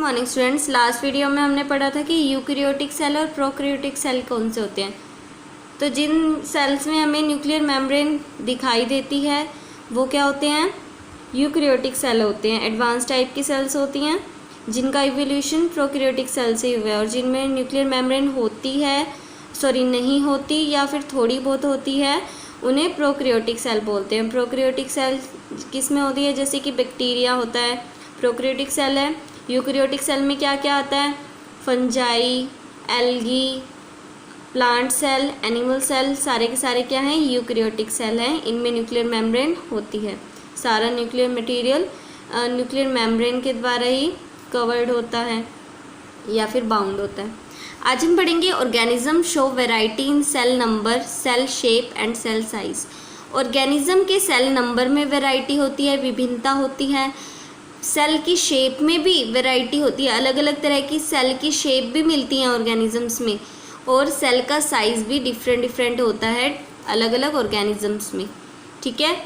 Morning students. Last video में हमने पढ़ा था कि यूकैरियोटिक सेल और प्रोकैरियोटिक सेल कौन से होते हैं। तो जिन सेल्स में हमें न्यूक्लियर मेम्ब्रेन दिखाई देती है वो क्या होते हैं, यूकैरियोटिक सेल होते हैं। एडवांस टाइप की सेल्स होती हैं जिनका इवोल्यूशन प्रोकैरियोटिक सेल से हुआ है, और जिनमें न्यूक्लियर मेम्ब्रेन होती है नहीं होती या फिर थोड़ी बहुत होती है, उन्हें प्रोकैरियोटिक सेल बोलते हैं। प्रोकैरियोटिक सेल किस में होती है, जैसे कि बैक्टीरिया होता है प्रोकैरियोटिक सेल है। यूकैरियोटिक सेल में क्या क्या आता है, fungi, algae, plant cell, animal cell, सारे के सारे क्या हैं, यूकैरियोटिक सेल हैं। इनमें न्यूक्लियर मेम्ब्रेन होती है। सारा न्यूक्लियर मटेरियल न्यूक्लियर मेम्ब्रेन के द्वारा ही कवर्ड होता है या फिर बाउंड होता है। आज हम पढ़ेंगे organism show variety in cell number, cell shape and cell size. Organism के सेल नंबर में वैरायटी होती है, विभिन्नता होती है। सेल की शेप में भी वैरायटी होती है, अलग अलग तरह की सेल की शेप भी मिलती हैं ऑर्गेनिजम्स में, और सेल का साइज़ भी डिफरेंट होता है अलग अलग ऑर्गेनिजम्स में। ठीक है,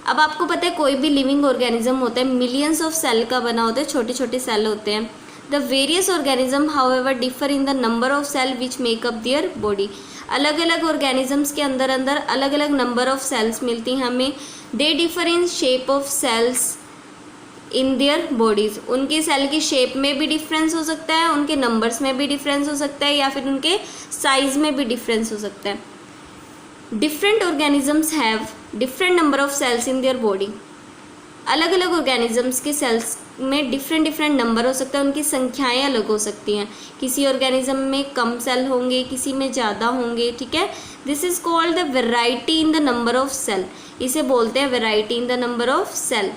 अब आपको पता है कोई भी लिविंग ऑर्गेनिज्म होता है मिलियंस ऑफ सेल का बना होता है, छोटे छोटे सेल होते हैं। The various organism however differ in the number of cell which make up their body. अलग अलग ऑर्गेनिजम्स के अंदर अलग अलग नंबर ऑफ सेल्स मिलती हैं हमें। They differ in shape of cells in their bodies. उनके सेल की शेप में भी डिफरेंस हो सकता है, उनके नंबर्स में भी डिफरेंस हो सकता है, या फिर उनके साइज में भी डिफरेंस हो सकता है। Different organisms have different number of cells in their body. अलग अलग ऑर्गेनिजम्स के सेल्स में डिफरेंट नंबर हो सकता है, उनकी संख्याएं अलग हो सकती हैं। किसी ऑर्गेनिज्म में कम सेल होंगे, किसी में ज़्यादा होंगे। ठीक है, this is called the variety in the number of cell. इसे बोलते हैं variety in the number of cell,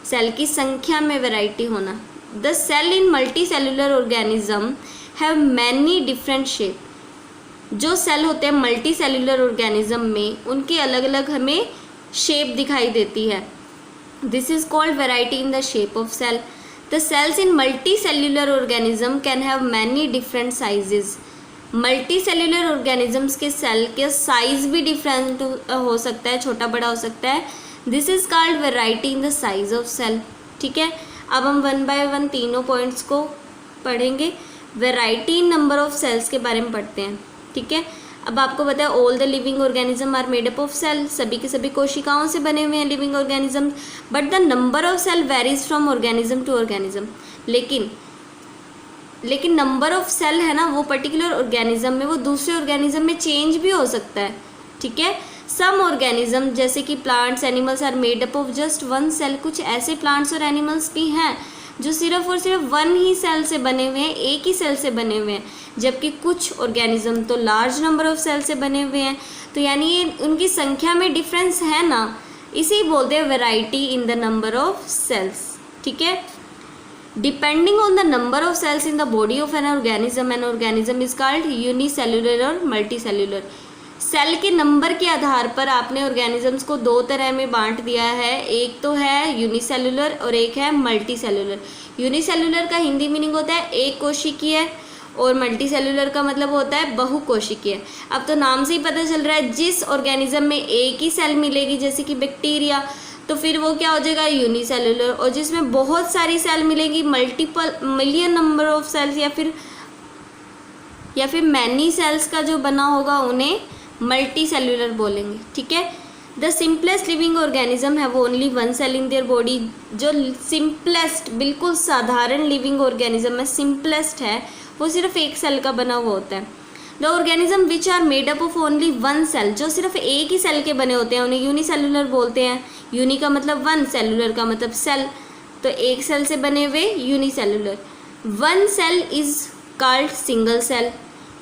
cell की संख्या में वैरायटी होना। The cell in multi cellular organism have many different shape. जो सेल होते हैं मल्टी सेलुलर ऑर्गेनिज्म में, उनकी अलग अलग हमें शेप दिखाई देती है। This is called variety in the shape of cell. The cells in multi cellular organism can have many different sizes. Multi cellular organisms के सेल के साइज भी डिफरेंट हो सकता है, छोटा बड़ा हो सकता है। This is called variety in the size of cell. ठीक है, अब हम 1 बाय 1 तीनों पॉइंट्स को पढ़ेंगे। Variety in number of cells के बारे में पढ़ते हैं। ठीक है, अब आपको पता है all the living organism are made up of cell. सभी के सभी कोशिकाओं से बने हुए हैं living organism, but the number of cell varies from organism to organism. लेकिन नंबर ऑफ सेल है ना, वो पर्टिकुलर ऑर्गेनिज्म में, वो दूसरे ऑर्गेनिज्म में चेंज भी हो सकता है। ठीक है, सम ऑर्गेनिज्म जैसे कि plants, animals are made up of just 1 cell. कुछ ऐसे प्लांट्स और एनिमल्स भी हैं जो सिर्फ और सिर्फ 1 ही सेल से बने हुए हैं, एक ही सेल से बने हुए हैं, जबकि कुछ ऑर्गेनिज्म तो लार्ज नंबर ऑफ सेल से बने हुए हैं। तो यानी उनकी संख्या में डिफरेंस है ना, इसे बोलते हैं variety in the number of cells. ठीक है, depending on the number of cells in the body of an organism is called unicellular और मल्टीसेल्युलर। सेल के नंबर के आधार पर आपने ऑर्गेनिजम्स को 2 तरह में बांट दिया है, एक तो है यूनिसेल्युलर और एक है मल्टीसेल्युलर। यूनिसेल्युलर का हिंदी मीनिंग होता है एक कोशिकीय, और मल्टीसेल्युलर का मतलब होता है बहुकोशिकीय। अब तो नाम से ही पता चल रहा है, जिस ऑर्गेनिज्म में एक ही सेल मिलेगी जैसे कि बैक्टीरिया, तो फिर वो क्या हो जाएगा, यूनिसेल्युलर। और जिसमें बहुत सारी सेल मिलेगी, multiple million number of cells या फिर मैनी सेल्स का जो बना होगा, उन्हें मल्टी सेल्युलर बोलेंगे। ठीक है, the simplest living organism have only 1 cell in their body. जो सिंपलेस्ट, बिल्कुल साधारण लिविंग ऑर्गेनिज्म है, सिंपलेस्ट है, वो सिर्फ एक सेल का बना हुआ होता है। The organism which are made up of only 1 cell, जो सिर्फ एक ही सेल के बने होते हैं, उन्हें यूनिसेल्युलर बोलते हैं। यूनि का मतलब 1, सेलुलर का मतलब सेल, तो एक सेल से बने हुए unicellular. 1 cell is called single cell.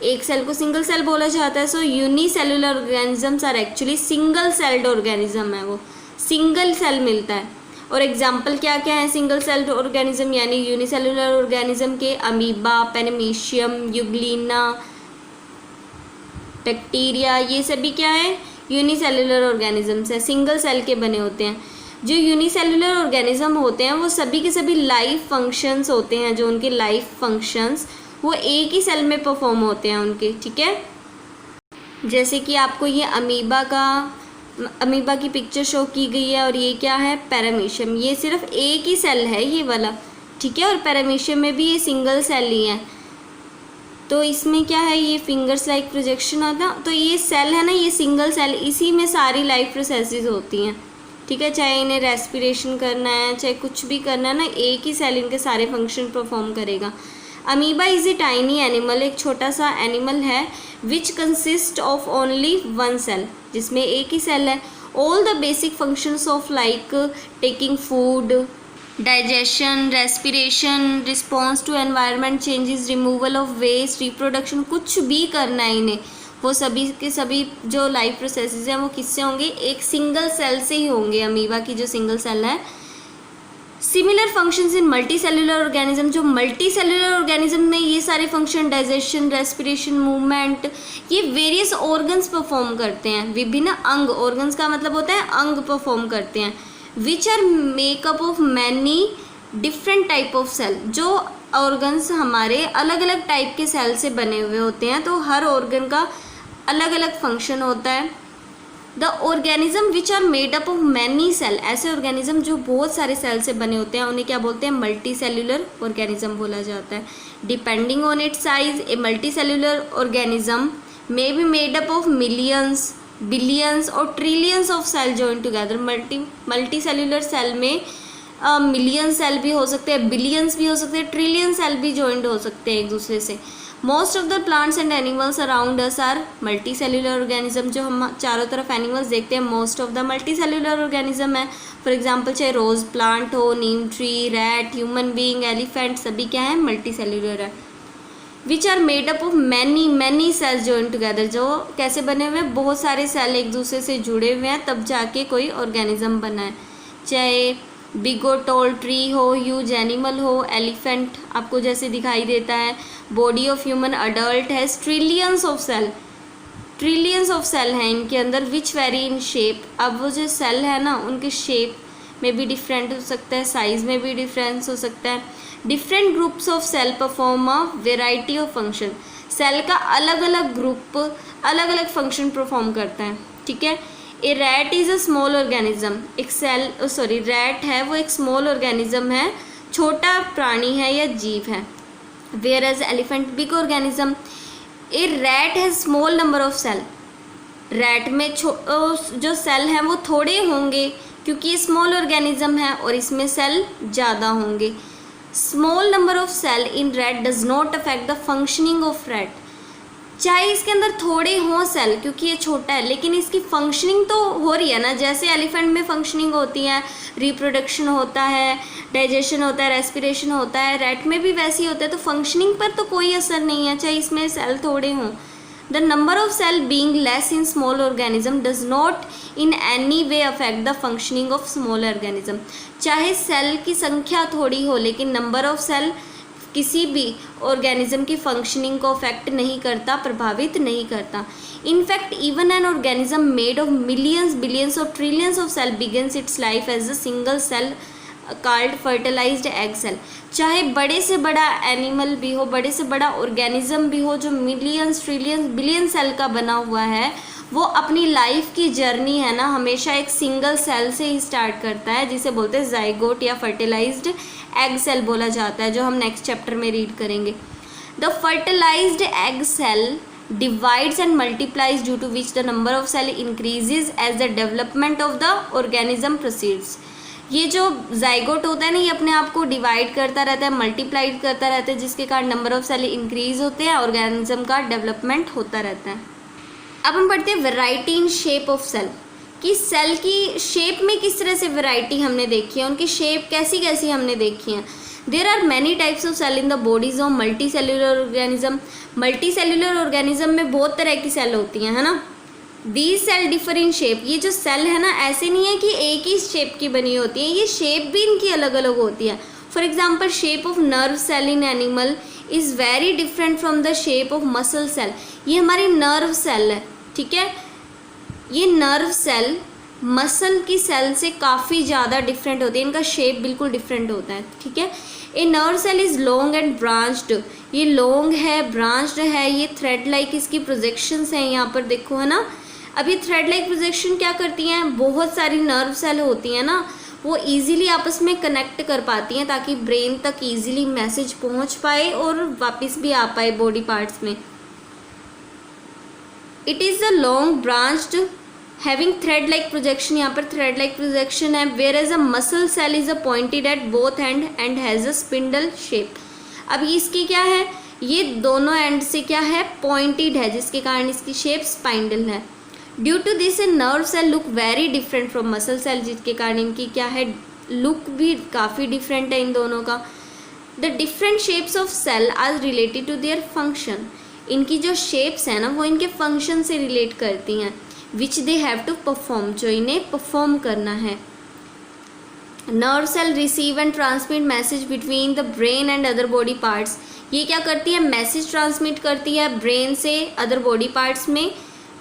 एक सेल को सिंगल सेल बोला जाता है। So unicellular organisms are actually single celled organism है, वो सिंगल सेल मिलता है। और एग्जाम्पल क्या क्या है सिंगल सेल्ड ऑर्गेनिज्म यानी यूनिसेल्युलर ऑर्गेनिज्म के, अमीबा, पेनिमीशियम, यूग्लिना, बैक्टीरिया, ये सभी क्या है, यूनिसेल्युलर ऑर्गेनिजम्स है, सिंगल सेल के बने होते हैं। जो यूनिसेल्युलर ऑर्गेनिज्म होते हैं वो सभी के सभी लाइफ फंक्शंस होते हैं, जो उनके लाइफ फंक्शंस वो एक ही सेल में परफॉर्म होते हैं उनके। ठीक है, जैसे कि आपको ये अमीबा की पिक्चर शो की गई है, और ये क्या है, पैरामीशियम। ये सिर्फ एक ही सेल है ये वाला, ठीक है, और पैरामीशियम में भी ये सिंगल सेल ही है। तो इसमें क्या है, ये फिंगर्स लाइक प्रोजेक्शन आता है। तो ये सेल है ना, ये सिंगल सेल, इसी में सारी लाइफ प्रोसेसेस होती हैं, ठीक है। चाहे इन्हें रेस्पिरेशन करना है, चाहे कुछ भी करना है ना, एक ही सेल इनके सारे फंक्शन परफॉर्म करेगा। Amoeba is a tiny animal, एक छोटा सा एनिमल है, which consist of only one cell, जिसमें एक ही सेल है। All the basic functions of like taking food, digestion, respiration, response to environment changes, removal of waste, reproduction, कुछ भी करना है इन्हें, वो सभी के सभी जो लाइफ प्रोसेसेस हैं वो किससे होंगे, एक सिंगल सेल से ही होंगे। अमीबा की जो सिंगल सेल है। Similar functions in multi cellular organism, जो मल्टी सेलुलर ऑर्गेनिज्म में ये सारे फंक्शन, डाइजेशन, रेस्पिरेशन, मूवमेंट, ये वेरियस ऑर्गन्स परफॉर्म करते हैं, विभिन्न अंग, ऑर्गन्स का मतलब होता है अंग परफॉर्म करते हैं। Which are make up of many different type of cell, जो ऑर्गन्स हमारे अलग अलग टाइप के सेल से बने हुए होते हैं, तो हर ऑर्गन का अलग अलग फंक्शन होता है। The organism which are made up of many cell, ऐसे ऑर्गेनिज्म जो बहुत सारे सेल से बने होते हैं उन्हें क्या बोलते हैं, मल्टी सेल्यूलर ऑर्गेनिज्म बोला जाता है। Depending on its size, a multi cellular organism may be made up of millions, billions और trillions of cell join together. Multi cellular cell में मिलियन सेल भी हो सकते हैं, बिलियंस भी हो सकते हैं, ट्रिलियन सेल भी जॉइंट हो सकते हैं एक दूसरे से। Most of the plants and animals around us are multi cellular organism, जो हम चारों तरफ एनिमल्स देखते हैं most of the multi cellular organism है। फॉर एग्जाम्पल चाहे रोज प्लांट हो, neem tree, rat, human being, elephant, सभी क्या है, मल्टी सेल्यूलर है। Which are made up of many cells join together, जो कैसे बने हुए हैं, बहुत सारे सेल एक दूसरे से जुड़े हुए हैं तब जाके कोई ऑर्गेनिज्म बना है। चाहे बिग और टॉल ट्री हो, ह्यूज एनिमल हो, एलिफेंट आपको जैसे दिखाई देता है, बॉडी ऑफ ह्यूमन अडल्ट है, ट्रिलियंस ऑफ सेल हैं इनके अंदर, विच वेरी इन शेप। अब वो जो सेल है ना, उनके शेप में भी डिफरेंट हो सकता है, साइज में भी डिफरेंस हो सकता है। Different groups of cell perform a variety of function, cell का अलग अलग ग्रुप अलग अलग फंक्शन परफॉर्म करता है, ठीक है। A rat is a small organism, एक रैट है वो एक स्मॉल ऑर्गेनिज्म है, छोटा प्राणी है या जीव है। Whereas elephant big organism, a rat has small number of cell, rat में जो सेल हैं वो थोड़े होंगे क्योंकि ये स्मॉल ऑर्गेनिज्म है और इसमें सेल ज़्यादा होंगे। Small number of cell in rat does not affect the functioning of rat, चाहे इसके अंदर थोड़े हों सेल क्योंकि ये छोटा है, लेकिन इसकी फंक्शनिंग तो हो रही है ना, जैसे एलिफेंट में फंक्शनिंग होती है, रिप्रोडक्शन होता है, डाइजेशन होता है, रेस्पिरेशन होता है, रैट में भी वैसे ही होता है। तो फंक्शनिंग पर तो कोई असर नहीं है चाहे इसमें सेल थोड़े हों। The number of cell being less in small organism does not in any way affect the functioning of small organism, चाहे सेल की संख्या थोड़ी हो लेकिन नंबर ऑफ सेल किसी भी ऑर्गेनिज्म की फंक्शनिंग को अफेक्ट नहीं करता, प्रभावित नहीं करता। In fact even an organism made of millions, billions और trillions of cell begins its life as a single cell called fertilised egg cell, चाहे बड़े से बड़ा एनिमल भी हो, बड़े से बड़ा ऑर्गेनिज्म भी हो जो मिलियंस, ट्रिलियंस, बिलियन सेल का बना हुआ है, वो अपनी लाइफ की जर्नी है ना हमेशा एक सिंगल सेल से ही स्टार्ट करता है, जिसे बोलते हैं जाइगोट या फर्टिलाइज्ड एग सेल बोला जाता है, जो हम नेक्स्ट चैप्टर में रीड करेंगे। The fertilised egg cell divides and multiplies due to which the number of cell increases as the development of the organism proceeds। ये जो जाइगोट होता है ना, ये अपने आप को डिवाइड करता रहता है, मल्टीप्लाइड करता रहता है, जिसके कारण नंबर ऑफ सेल इंक्रीज होते हैं, ऑर्गेनिज्म का डेवलपमेंट होता रहता है। अब हम पढ़ते हैं variety in shape of cell, कि सेल की शेप में किस तरह से वैरायटी हमने देखी है, उनकी शेप कैसी कैसी हमने देखी है। There are many types of cell in the bodies of multi cellular organism, multi cellular organism में बहुत तरह की सेल होती हैं, है ना। These cell differ in shape, ये जो सेल है ना ऐसे नहीं है कि एक ही शेप की बनी होती है, ये शेप भी इनकी अलग अलग होती है। For example shape of nerve cell in animal is very different from the shape of muscle cell, ये हमारी नर्व सेल है, ठीक है। ये नर्व सेल मसल की सेल से काफ़ी ज़्यादा डिफरेंट होती है, इनका शेप बिल्कुल डिफरेंट होता है, ठीक है। A nerve cell is long and branched, ये लॉन्ग है, ब्रांच्ड है, ये थ्रेड लाइक इसकी प्रोजेक्शंस हैं, यहाँ पर देखो है ना। अब ये थ्रेड लाइक प्रोजेक्शन क्या करती हैं, बहुत सारी नर्व सेल होती हैं ना, वो इजीली आपस में कनेक्ट कर पाती हैं ताकि ब्रेन तक इजीली मैसेज पहुंच पाए और वापस भी आ पाए बॉडी पार्ट्स में। It is a long branched having thread like projection, यहाँ पर थ्रेड लाइक प्रोजेक्शन है। Whereas a muscle cell is a pointed at both end has a spindle shape. अब इसकी क्या है, ये दोनों एंड से क्या है, पॉइंटेड है, जिसके कारण इसकी शेप स्पाइंडल है। Due to this a nerve cell look very different from muscle cell, जिसके कारण इनकी क्या है, लुक भी काफ़ी डिफरेंट है इन दोनों का। The different shapes of cell are related to their function, इनकी जो शेप्स हैं ना वो इनके फंक्शन से रिलेट करती हैं, which they have to perform, जो इन्हें परफॉर्म करना है। Nerve cell receive and transmit message between the brain and other body parts, ये क्या करती है, मैसेज ट्रांसमिट करती है ब्रेन से अदर बॉडी पार्ट्स में।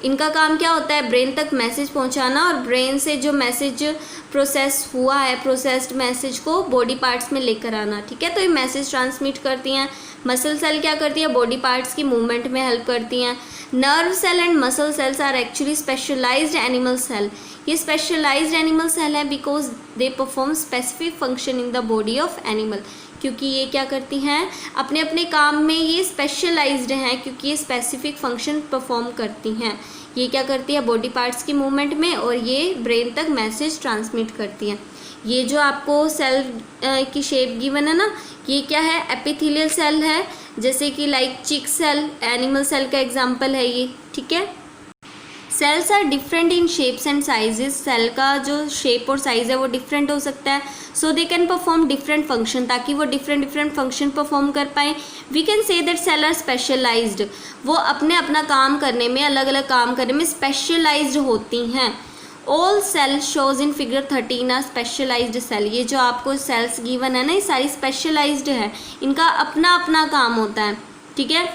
इनका काम क्या होता है, ब्रेन तक मैसेज पहुंचाना और ब्रेन से जो मैसेज प्रोसेस हुआ है, प्रोसेस्ड मैसेज को बॉडी पार्ट्स में लेकर आना, ठीक है। तो ये मैसेज ट्रांसमिट करती हैं। मसल सेल क्या करती है, बॉडी पार्ट्स की मूवमेंट में हेल्प करती हैं। Nerve cell and muscle cells are actually specialised animal cell, ये स्पेशलाइज्ड एनिमल सेल है because they perform specific function in the body of animal, क्योंकि ये क्या करती हैं, अपने अपने काम में ये स्पेशलाइज्ड हैं, क्योंकि ये स्पेसिफिक फंक्शन परफॉर्म करती हैं। ये क्या करती है, बॉडी पार्ट्स की मूवमेंट में, और ये ब्रेन तक मैसेज ट्रांसमिट करती हैं। ये जो आपको सेल की शेप गिवन है ना, ये क्या है, एपिथेलियल सेल है, जैसे कि like chick cell animal cell का एग्जाम्पल है ये, ठीक है। Cells are different in shapes and sizes, cell का जो शेप और साइज़ है वो डिफरेंट हो सकता है। So they can perform different function, ताकि वो डिफरेंट फंक्शन परफॉर्म कर पाएँ। We can say that cell are specialised, वो अपने अपना काम करने में, अलग अलग काम करने में स्पेशलाइज्ड होती हैं। All cell shows in figure 13 are specialised cell, ये जो आपको सेल्स गिवन है ना, ये सारी स्पेशलाइज्ड है, इनका अपना अपना काम होता है, ठीक है।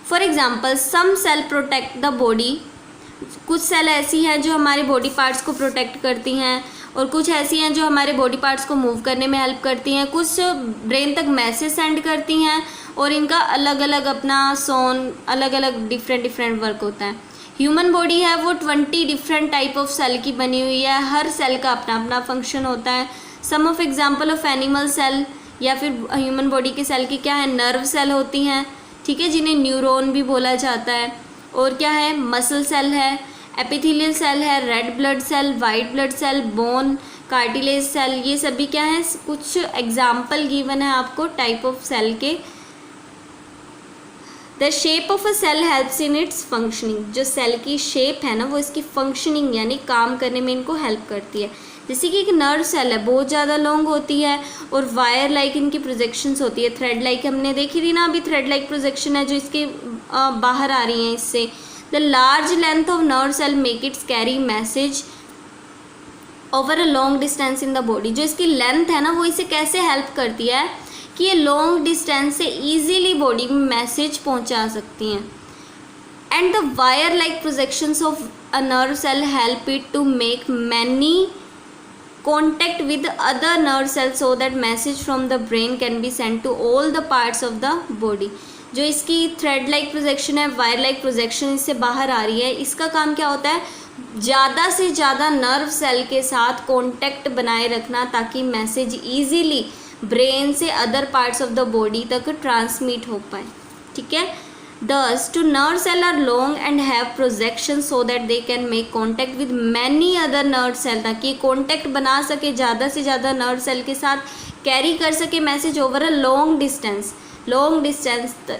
For example some cell protect the body, कुछ सेल ऐसी हैं जो हमारे बॉडी पार्ट्स को प्रोटेक्ट करती हैं, और कुछ ऐसी हैं जो हमारे बॉडी पार्ट्स को मूव करने में हेल्प करती हैं, कुछ ब्रेन तक मैसेज सेंड करती हैं, और इनका अलग अलग अपना अलग अलग डिफरेंट वर्क होता है। ह्यूमन बॉडी है वो 20 डिफरेंट टाइप ऑफ सेल की बनी हुई है, हर सेल का अपना अपना फंक्शन होता है। Some of example of animal cell या फिर ह्यूमन बॉडी के सेल की क्या है, नर्व सेल होती हैं, ठीक है, जिन्हें न्यूरॉन भी बोला जाता है। और क्या है, मसल सेल है, एपिथेलियल सेल है, red blood cell, white blood cell, bone, cartilage cell, ये सभी क्या है, कुछ एग्जाम्पल गिवन है आपको टाइप ऑफ सेल के। The shape of a cell helps in its functioning, जो सेल की शेप है ना वो इसकी फंक्शनिंग यानी काम करने में इनको हेल्प करती है। जैसे कि एक नर्व सेल है, बहुत ज़्यादा लॉन्ग होती है और वायर लाइक इनकी प्रोजेक्शंस होती है, थ्रेड लाइक हमने देखी थी ना अभी, थ्रेड लाइक प्रोजेक्शन है जो इसके बाहर आ रही हैं इससे। The large length of nerve cell make its carry message over a long distance in the body, जो इसकी लेंथ है ना वो इसे कैसे हेल्प करती है कि ये लॉन्ग डिस्टेंस से ईजीली बॉडी में मैसेज पहुंचा सकती हैं। And the wire like projections of a nerve cell help it to make many contact with other nerve cells so that message from the brain can be sent to all the parts of the body। जो इसकी thread like projection है, wire like projection इससे बाहर आ रही है, इसका काम क्या होता है, ज़्यादा से ज़्यादा नर्व सेल के साथ कांटेक्ट बनाए रखना ताकि मैसेज इजीली ब्रेन से other parts of the body तक ट्रांसमिट हो पाए, ठीक है। Thus, to nerve cell are long and have projections so that they can make contact with many other nerve cell, ताकि contact बना सके ज़्यादा से ज़्यादा nerve cell के साथ, कैरी कर सके message over a long distance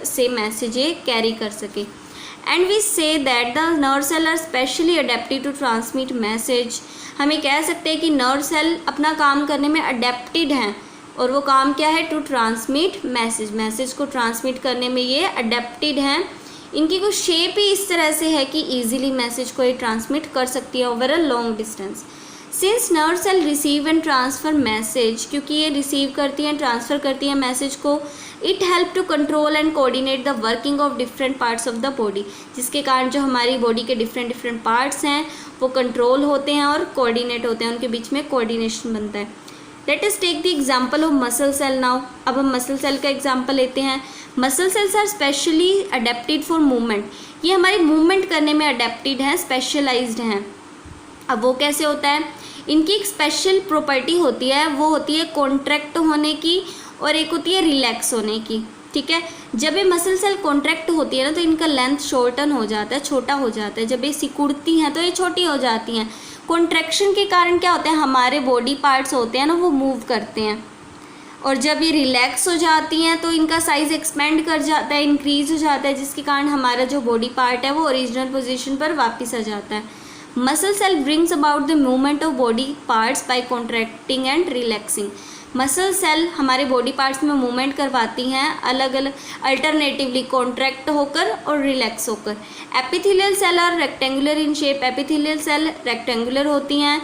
से मैसेज ये कैरी कर सके। And we say that the nerve cell are specially adapted to transmit message, हमें कह सकते हैं कि नर्व सेल अपना काम करने में अडेप्टेड हैं, और वो काम क्या है, टू ट्रांसमिट मैसेज को ट्रांसमिट करने में ये अडेप्टेड हैं। इनकी कुछ शेप ही इस तरह से है कि इजीली मैसेज को ये ट्रांसमिट कर सकती है over a long distance. Since nerve cell receive and transfer message, क्योंकि ये रिसीव करती हैं ट्रांसफ़र करती हैं मैसेज को, it help to control and coordinate the working of different parts of the body, जिसके कारण जो हमारी बॉडी के डिफरेंट पार्ट्स हैं वो कंट्रोल होते हैं और कोऑर्डिनेट होते हैं, उनके बीच में कोऑर्डिनेशन बनता है। Let us take the example of muscle cell now, अब हम मसल सेल का एग्जाम्पल लेते हैं। Muscle cells are specially adapted for movement, ये हमारी मूवमेंट करने में अडेप्टेड हैं, स्पेशलाइज्ड हैं। अब वो कैसे होता है, इनकी एक स्पेशल प्रॉपर्टी होती है, वो होती है कॉन्ट्रैक्ट होने की और एक होती है रिलैक्स होने की। ठीक है, जब ये मसल सेल कॉन्ट्रैक्ट होती है ना तो इनका लेंथ शॉर्टन हो जाता है, छोटा हो जाता है। जब ये सिकुड़ती हैं तो ये छोटी हो जाती हैं। कॉन्ट्रैक्शन के कारण क्या होता है, हमारे बॉडी पार्ट्स होते हैं ना वो मूव करते हैं, और जब ये रिलैक्स हो जाती हैं तो इनका साइज़ एक्सपेंड कर जाता है, इंक्रीज हो जाता है, जिसके कारण हमारा जो बॉडी पार्ट है वो ओरिजिनल पोजीशन पर वापस आ जाता है। Muscle cell brings about the movement of body parts by contracting and relaxing. Muscle cell हमारे बॉडी पार्ट्स में मूवमेंट करवाती हैं अलग अलग अल्टरनेटिवली, कॉन्ट्रैक्ट होकर और रिलैक्स होकर। Epithelial cell are rectangular in shape. Epithelial cell rectangular होती हैं।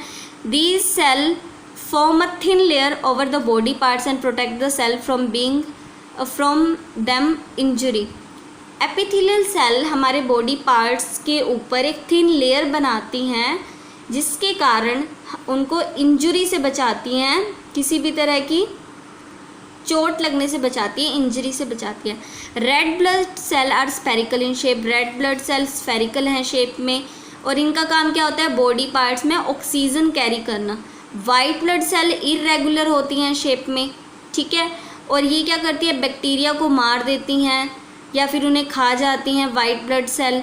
These cell form a thin layer over the body parts and protect the cell from them injury. Epithelial cell हमारे body parts के ऊपर एक thin layer बनाती हैं, जिसके कारण उनको इंजरी से बचाती हैं, किसी भी तरह की चोट लगने से बचाती है, इंजरी से बचाती है। Red blood cell are spherical in shape. Red blood cell spherical हैं शेप में, और इनका काम क्या होता है, बॉडी पार्ट्स में ऑक्सीजन कैरी करना। वाइट ब्लड सेल इरेगुलर होती हैं शेप में। ठीक है, और ये क्या करती है, बैक्टीरिया को मार देती हैं या फिर उन्हें खा जाती हैं वाइट ब्लड सेल,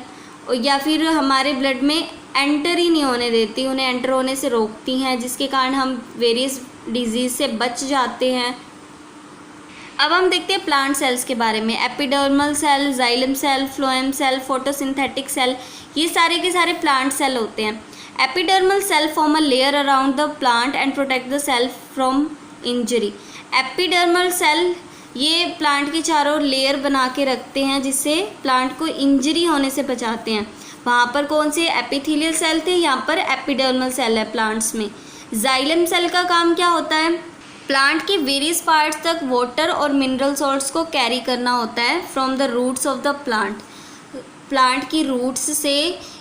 या फिर हमारे ब्लड में एंटर ही नहीं होने देती, उन्हें एंटर होने से रोकती हैं, जिसके कारण हम वेरियस डिजीज़ से बच जाते हैं। अब हम देखते हैं प्लांट सेल्स के बारे में। Epidermal cell, xylem cell, phloem cell, photosynthetic cell, ये सारे के सारे प्लांट सेल होते हैं। Epidermal cell form a layer around the plant and protect the cell from injury. Epidermal cell ये प्लांट के चारों ओर लेयर बना के रखते हैं, जिससे प्लांट को इंजरी होने से बचाते हैं। वहाँ पर कौन से एपिथेलियल सेल थे, यहाँ पर एपिडर्मल सेल है प्लांट्स में। जाइलम सेल का काम क्या होता है, प्लांट के वेरियस पार्ट्स तक वाटर और मिनरल सॉल्ट्स को कैरी करना होता है from the roots of the plant. Plant की रूट्स से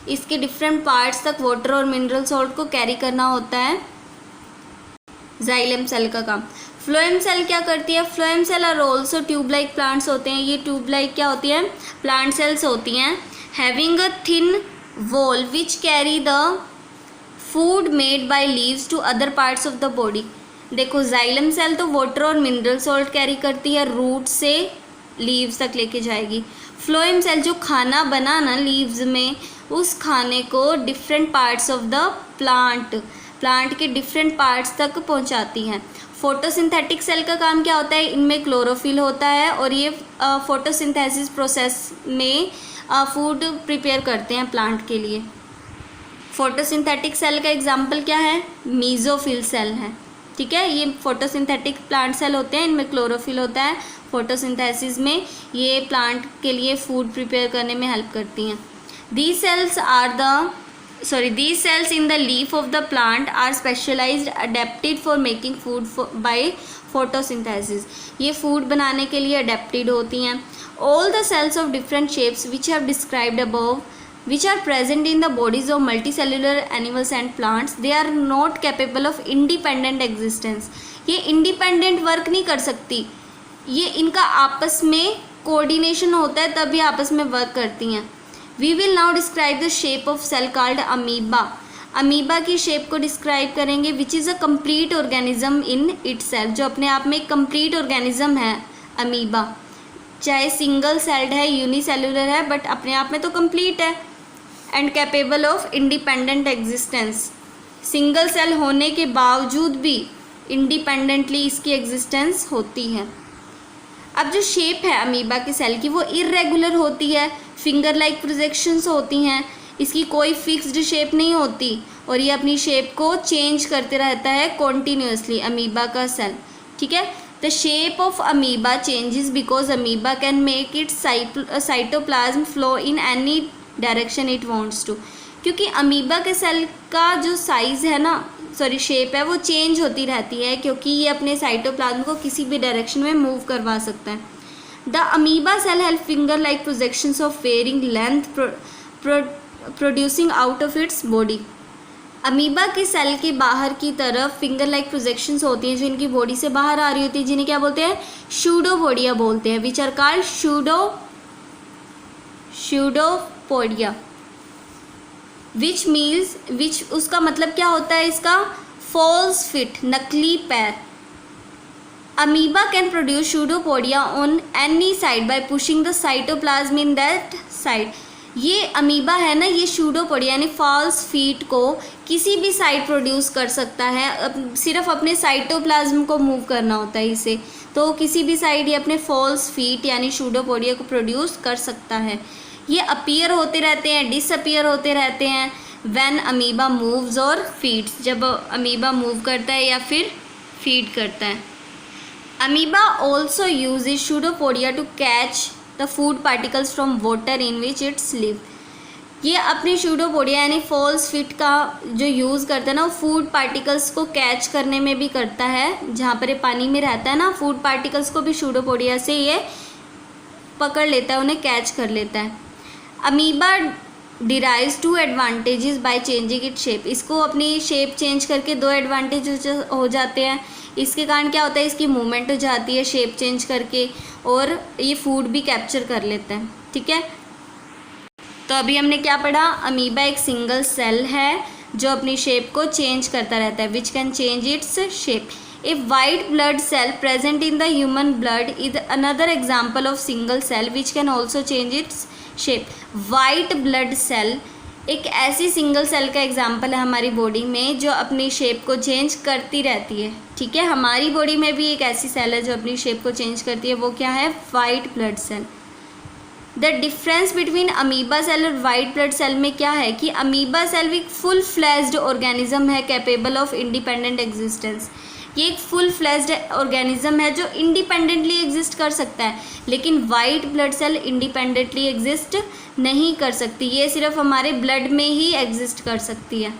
इसके डिफरेंट पार्ट्स तक वाटर और मिनरल सॉल्ट को कैरी करना होता है जाइलम सेल का काम। फ्लोएम सेल क्या करती है, phloem cell are also tube like plants होते हैं। ये ट्यूब लाइक क्या होती है, प्लांट सेल्स होती हैं। Having a thin wall which carry the food made by leaves to other parts of the body. देखो, जाइलम सेल तो वाटर और मिनरल सॉल्ट कैरी करती है, रूट से लीव्स तक लेके जाएगी। फ्लोएम सेल जो खाना बना ना लीव्स में, उस खाने को different parts of the plant के डिफरेंट पार्ट्स तक पहुंचाती हैं। फोटोसिंथेटिक सेल का काम क्या होता है, इनमें क्लोरोफिल होता है और ये फोटोसिंथेसिस प्रोसेस में फूड प्रिपेयर करते हैं प्लांट के लिए। फोटोसिंथेटिक सेल का एग्जाम्पल क्या है, मीजोफिल सेल है। ठीक है, ये फोटोसिंथेटिक प्लांट सेल होते हैं, इनमें क्लोरोफिल होता है। फोटोसिंथेसिस में ये प्लांट के लिए फूड प्रिपेयर करने में हेल्प करती हैं। These cells in the leaf of the plant are specialized, adapted for making food by photosynthesis. ये फूड बनाने के लिए adapted होती हैं। All the cells of different shapes which have described above, which are present in the bodies of multicellular animals and plants, they are not capable of independent existence. ये independent work नहीं कर सकती, ये इनका आपस में कोऑर्डिनेशन होता है तभी आपस में वर्क करती हैं। We will now describe the shape of cell called amoeba. Amoeba की शेप को डिस्क्राइब करेंगे, which is a complete organism in itself, जो अपने आप में एक कंप्लीट ऑर्गेनिज्म है अमीबा। चाहे सिंगल सेल्ड है, यूनिसेलुलर है, बट अपने आप में तो कंप्लीट है। And capable of independent existence, single cell होने के बावजूद भी इंडिपेंडेंटली इसकी एग्जिस्टेंस होती है। अब जो शेप है अमीबा के सेल की वो इरेगुलर होती है, फिंगर लाइक प्रोजेक्शंस होती हैं, इसकी कोई फिक्स्ड शेप नहीं होती और ये अपनी शेप को चेंज करते रहता है कॉन्टीन्यूसली अमीबा का सेल। ठीक है, the shape of amoeba changes because amoeba can make it cytoplasm flow in any direction it wants to. क्योंकि अमीबा के सेल का जो साइज़ है ना, शेप है, वो चेंज होती रहती है, क्योंकि ये अपने साइटोप्लाज्म को किसी भी डायरेक्शन में मूव करवा सकता है। The amoeba cell have finger like projections of varying length producing out of its body. Amoeba के सेल के बाहर की तरफ फिंगर लाइक प्रोजेक्शंस होती हैं जो इनकी बॉडी से बाहर आ रही होती है, जिन्हें क्या बोलते हैं, शूडोपोडिया बोलते हैं, विच आर कॉल्ड शूडोपोडिया। विच उसका मतलब क्या होता है इसका, फॉल्स फिट, नकली पैर। Amoeba can produce pseudopodia on any side by pushing the cytoplasm in that side. ये अमीबा है ना, ये सूडोपोडिया यानी फॉल्स फीट को किसी भी साइड प्रोड्यूस कर सकता है, सिर्फ अपने साइटोप्लाज्म को मूव करना होता है इसे, तो किसी भी साइड ये अपने फॉल्स फीट यानी सूडोपोडिया को प्रोड्यूस कर सकता है। ये अपीयर होते रहते हैं, डिसअपीयर होते रहते हैं व्हेन अमीबा मूव्स और फीड्स, जब अमीबा मूव करता है या फिर फीड करता है। Amoeba also uses pseudopodia to catch the food particles from water in which its live. ये अपनी सूडोपोडिया यानी फॉल्स फिट का जो यूज़ करता है ना, वो फूड पार्टिकल्स को कैच करने में भी करता है। जहाँ पर ये पानी में रहता है ना, फूड पार्टिकल्स को भी सूडोपोडिया से ये पकड़ लेता है, उन्हें कैच कर लेता है। Amoeba derives 2 advantages by changing it shape. इसको अपनी शेप चेंज करके 2 एडवांटेज हो जाते हैं। इसके कारण क्या होता है, इसकी मूवमेंट हो जाती है शेप चेंज करके, और ये फूड भी कैप्चर कर लेता है। ठीक है, तो अभी हमने क्या पढ़ा, अमीबा एक सिंगल सेल है जो अपनी शेप को चेंज करता रहता है, which can change its shape. A white blood cell present in the human blood is another example of single cell which can also change its shape. White blood cell एक ऐसी single cell का example है हमारी body में जो अपनी shape को change करती रहती है। ठीक है, हमारी बॉडी में भी एक ऐसी सेल है जो अपनी शेप को चेंज करती है, वो क्या है, white blood cell. The difference between amoeba cell और वाइट ब्लड सेल में क्या है कि अमीबा सेल एक फुल फ्लैश्ड ऑर्गेनिज्म है कैपेबल ऑफ इंडिपेंडेंट एग्जिस्टेंस। ये एक फुल फ्लैश्ड ऑर्गेनिज्म है जो इंडिपेंडेंटली एग्जिस्ट कर सकता है, लेकिन white blood cell independently exist नहीं कर सकती, ये सिर्फ हमारे ब्लड में ही एग्जिस्ट कर सकती है।